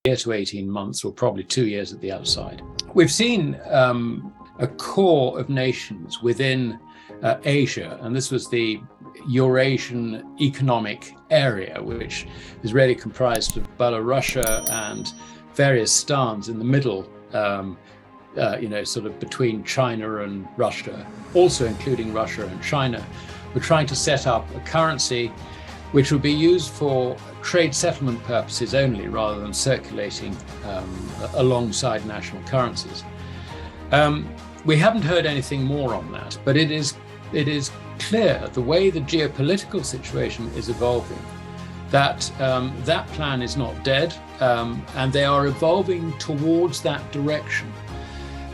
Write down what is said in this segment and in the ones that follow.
year to 18 months, or probably 2 years at the outside. We've seen a core of nations within Asia, and this was the Eurasian Economic Area, which is really comprised of Belarus and various stans in the middle, sort of between China and Russia, also including Russia and China. We're trying to set up a currency which will be used for trade settlement purposes only, rather than circulating alongside national currencies. We haven't heard anything more on that, but it is clear, the way the geopolitical situation is evolving, that that plan is not dead, and they are evolving towards that direction.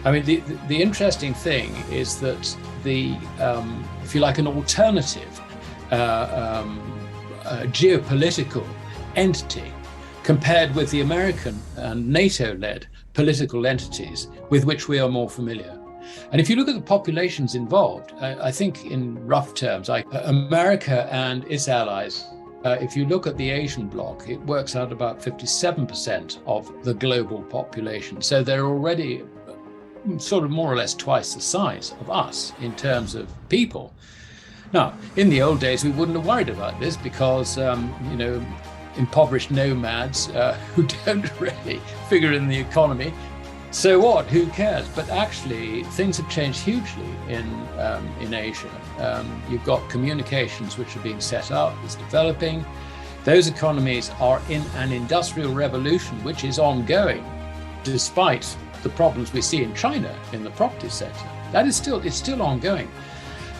I mean, the interesting thing is that if you like, an alternative geopolitical entity compared with the American and NATO-led political entities with which we are more familiar. And if you look at the populations involved, I think in rough terms, America and its allies, if you look at the Asian bloc, it works out about 57% of the global population. So they're already sort of more or less twice the size of us in terms of people. Now, in the old days, we wouldn't have worried about this because, impoverished nomads who don't really figure in the economy. So what? Who cares? But actually, things have changed hugely in Asia. You've got communications which are being set up, it's developing. Those economies are in an industrial revolution which is ongoing, despite the problems we see in China in the property sector. It's still ongoing.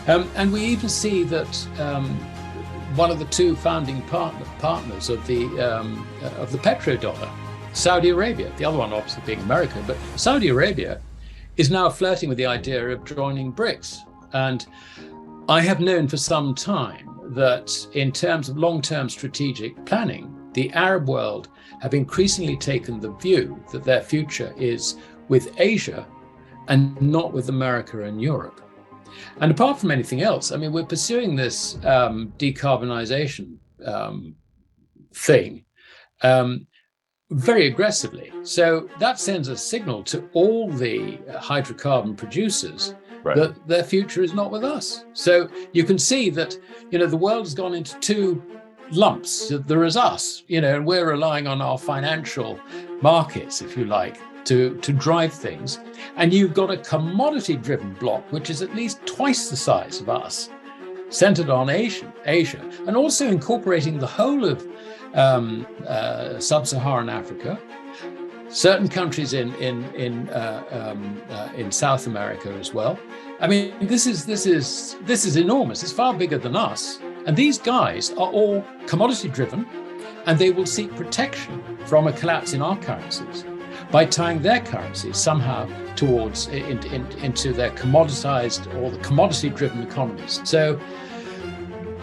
And we even see that one of the two founding partners of the petrodollar, Saudi Arabia, the other one obviously being America, but Saudi Arabia is now flirting with the idea of joining BRICS. And I have known for some time that in terms of long-term strategic planning, the Arab world have increasingly taken the view that their future is with Asia and not with America and Europe. And apart from anything else, I mean, we're pursuing this decarbonization thing very aggressively. So that sends a signal to all the hydrocarbon producers that their future is not with us. So you can see that, the world has gone into two lumps. There is us, and we're relying on our financial markets, if you like, to drive things. And you've got a commodity-driven bloc, which is at least twice the size of us, centered on Asia, and also incorporating the whole of sub-Saharan Africa, certain countries in South America as well. I mean, this is enormous. It's far bigger than us. And these guys are all commodity-driven, and they will seek protection from a collapse in our currencies by tying their currencies somehow towards into their commoditized or the commodity-driven economies. So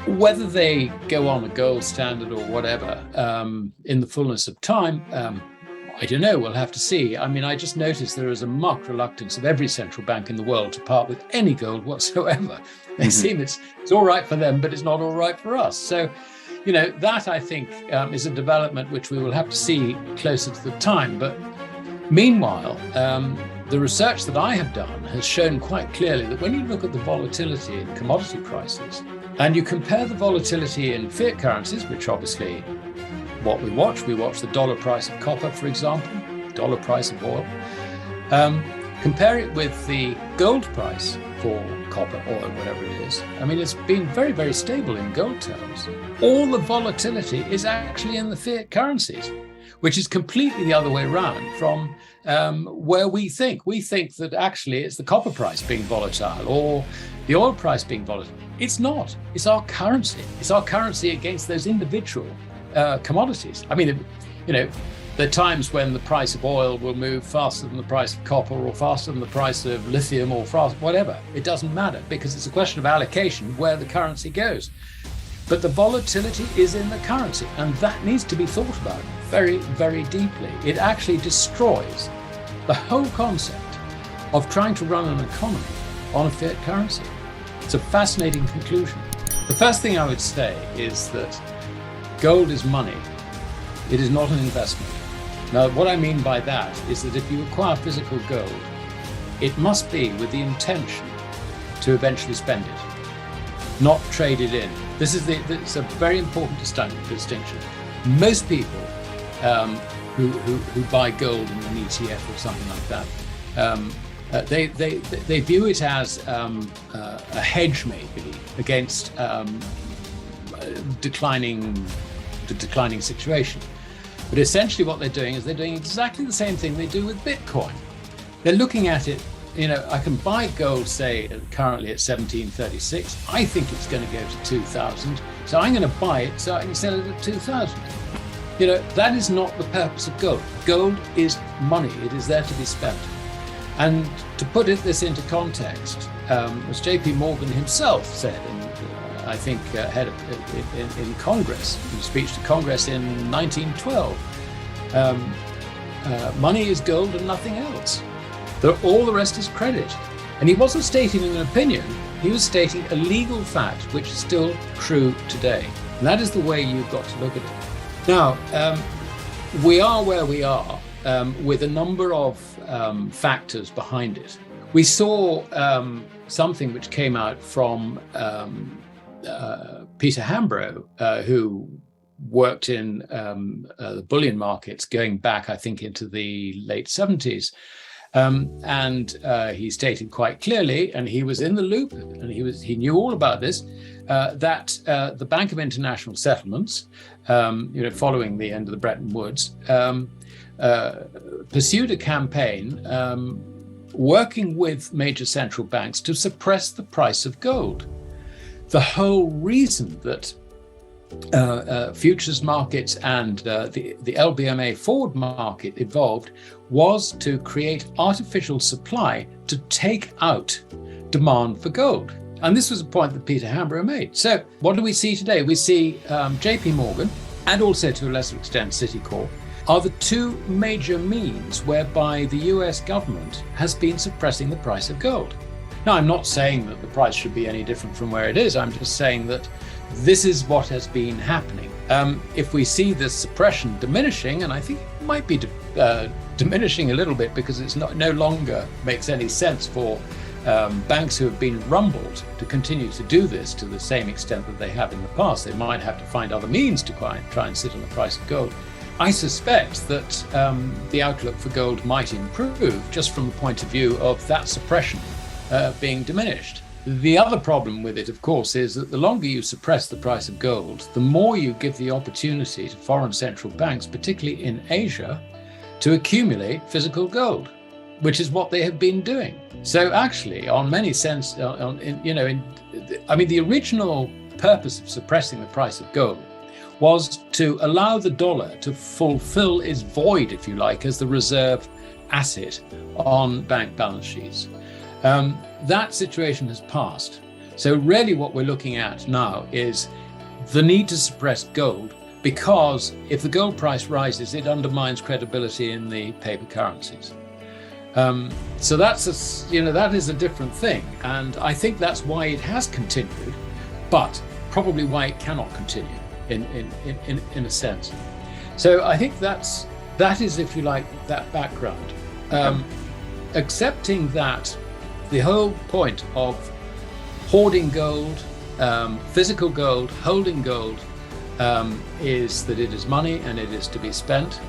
whether they go on a gold standard or whatever in the fullness of time, I don't know, we'll have to see. I mean, I just noticed there is a marked reluctance of every central bank in the world to part with any gold whatsoever. They seem it's all right for them, but it's not all right for us. So, that I think is a development which we will have to see closer to the time. But meanwhile, the research that I have done has shown quite clearly that when you look at the volatility in commodity prices, and you compare the volatility in fiat currencies, which obviously what we watch the dollar price of copper, for example, dollar price of oil, compare it with the gold price for copper, oil, whatever it is. I mean, it's been very, very stable in gold terms. All the volatility is actually in the fiat currencies, which is completely the other way around from where we think. We think that actually it's the copper price being volatile or the oil price being volatile. It's not. It's our currency. It's our currency against those individual commodities. I mean, there are times when the price of oil will move faster than the price of copper or faster than the price of lithium or whatever. It doesn't matter because it's a question of allocation where the currency goes. But the volatility is in the currency, and that needs to be thought about very, very deeply. It actually destroys the whole concept of trying to run an economy on a fiat currency. It's a fascinating conclusion. The first thing I would say is that gold is money. It is not an investment. Now, what I mean by that is that if you acquire physical gold, it must be with the intention to eventually spend it, not trade it in. It's a very important distinction. Most people who buy gold in an ETF or something like that, they view it as a hedge, maybe, against the declining situation. But essentially what they're doing is they're doing exactly the same thing they do with Bitcoin. They're looking at it, I can buy gold, say, currently at 1736. I think it's going to go to 2000. So I'm going to buy it so I can sell it at 2000. That is not the purpose of gold. Gold is money. It is there to be spent. And to put this into context, as J.P. Morgan himself said, I think in Congress, in a speech to Congress in 1912, money is gold and nothing else. All the rest is credit. And he wasn't stating an opinion, he was stating a legal fact, which is still true today. And that is the way you've got to look at it. Now, we are where we are with a number of factors behind it. We saw something which came out from Peter Hambro, who worked in the bullion markets going back, I think, into the late 70s. And he stated quite clearly, and he was in the loop, and he knew all about this, that the Bank of International Settlements, following the end of the Bretton Woods, pursued a campaign working with major central banks to suppress the price of gold. The whole reason that futures markets and the LBMA forward market evolved was to create artificial supply to take out demand for gold. And this was a point that Peter Hambro made. So what do we see today? We see J.P. Morgan, and also to a lesser extent Citicorp, are the two major means whereby the US government has been suppressing the price of gold. Now, I'm not saying that the price should be any different from where it is. I'm just saying that this is what has been happening. If we see this suppression diminishing, and I think it might be diminishing a little bit because it's no longer makes any sense for banks who have been rumbled to continue to do this to the same extent that they have in the past. They might have to find other means to try and sit on the price of gold. I suspect that the outlook for gold might improve just from the point of view of that suppression being diminished. The other problem with it, of course, is that the longer you suppress the price of gold, the more you give the opportunity to foreign central banks, particularly in Asia, to accumulate physical gold, which is what they have been doing. So actually, on many sense, the original purpose of suppressing the price of gold was to allow the dollar to fulfill its void, if you like, as the reserve asset on bank balance sheets. That situation has passed. So really what we're looking at now is the need to suppress gold, because if the gold price rises, it undermines credibility in the paper currencies. So that is a different thing. And I think that's why it has continued, but probably why it cannot continue in a sense. So I think that is, if you like, that background. Accepting that the whole point of hoarding gold, physical gold, holding gold, is that it is money and it is to be spent.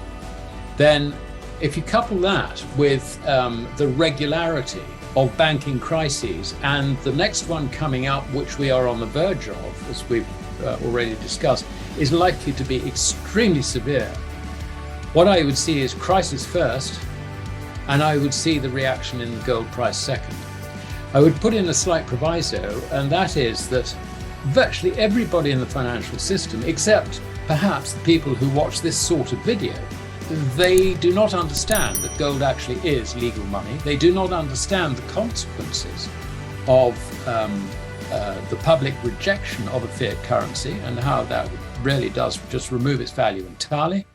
Then if you couple that with the regularity of banking crises, and the next one coming up, which we are on the verge of, as we've already discussed, is likely to be extremely severe, what I would see is crisis first, and I would see the reaction in the gold price second. I would put in a slight proviso, and that is that virtually everybody in the financial system, except perhaps the people who watch this sort of video, they do not understand that gold actually is legal money. They do not understand the consequences of the public rejection of a fiat currency and how that really does just remove its value entirely.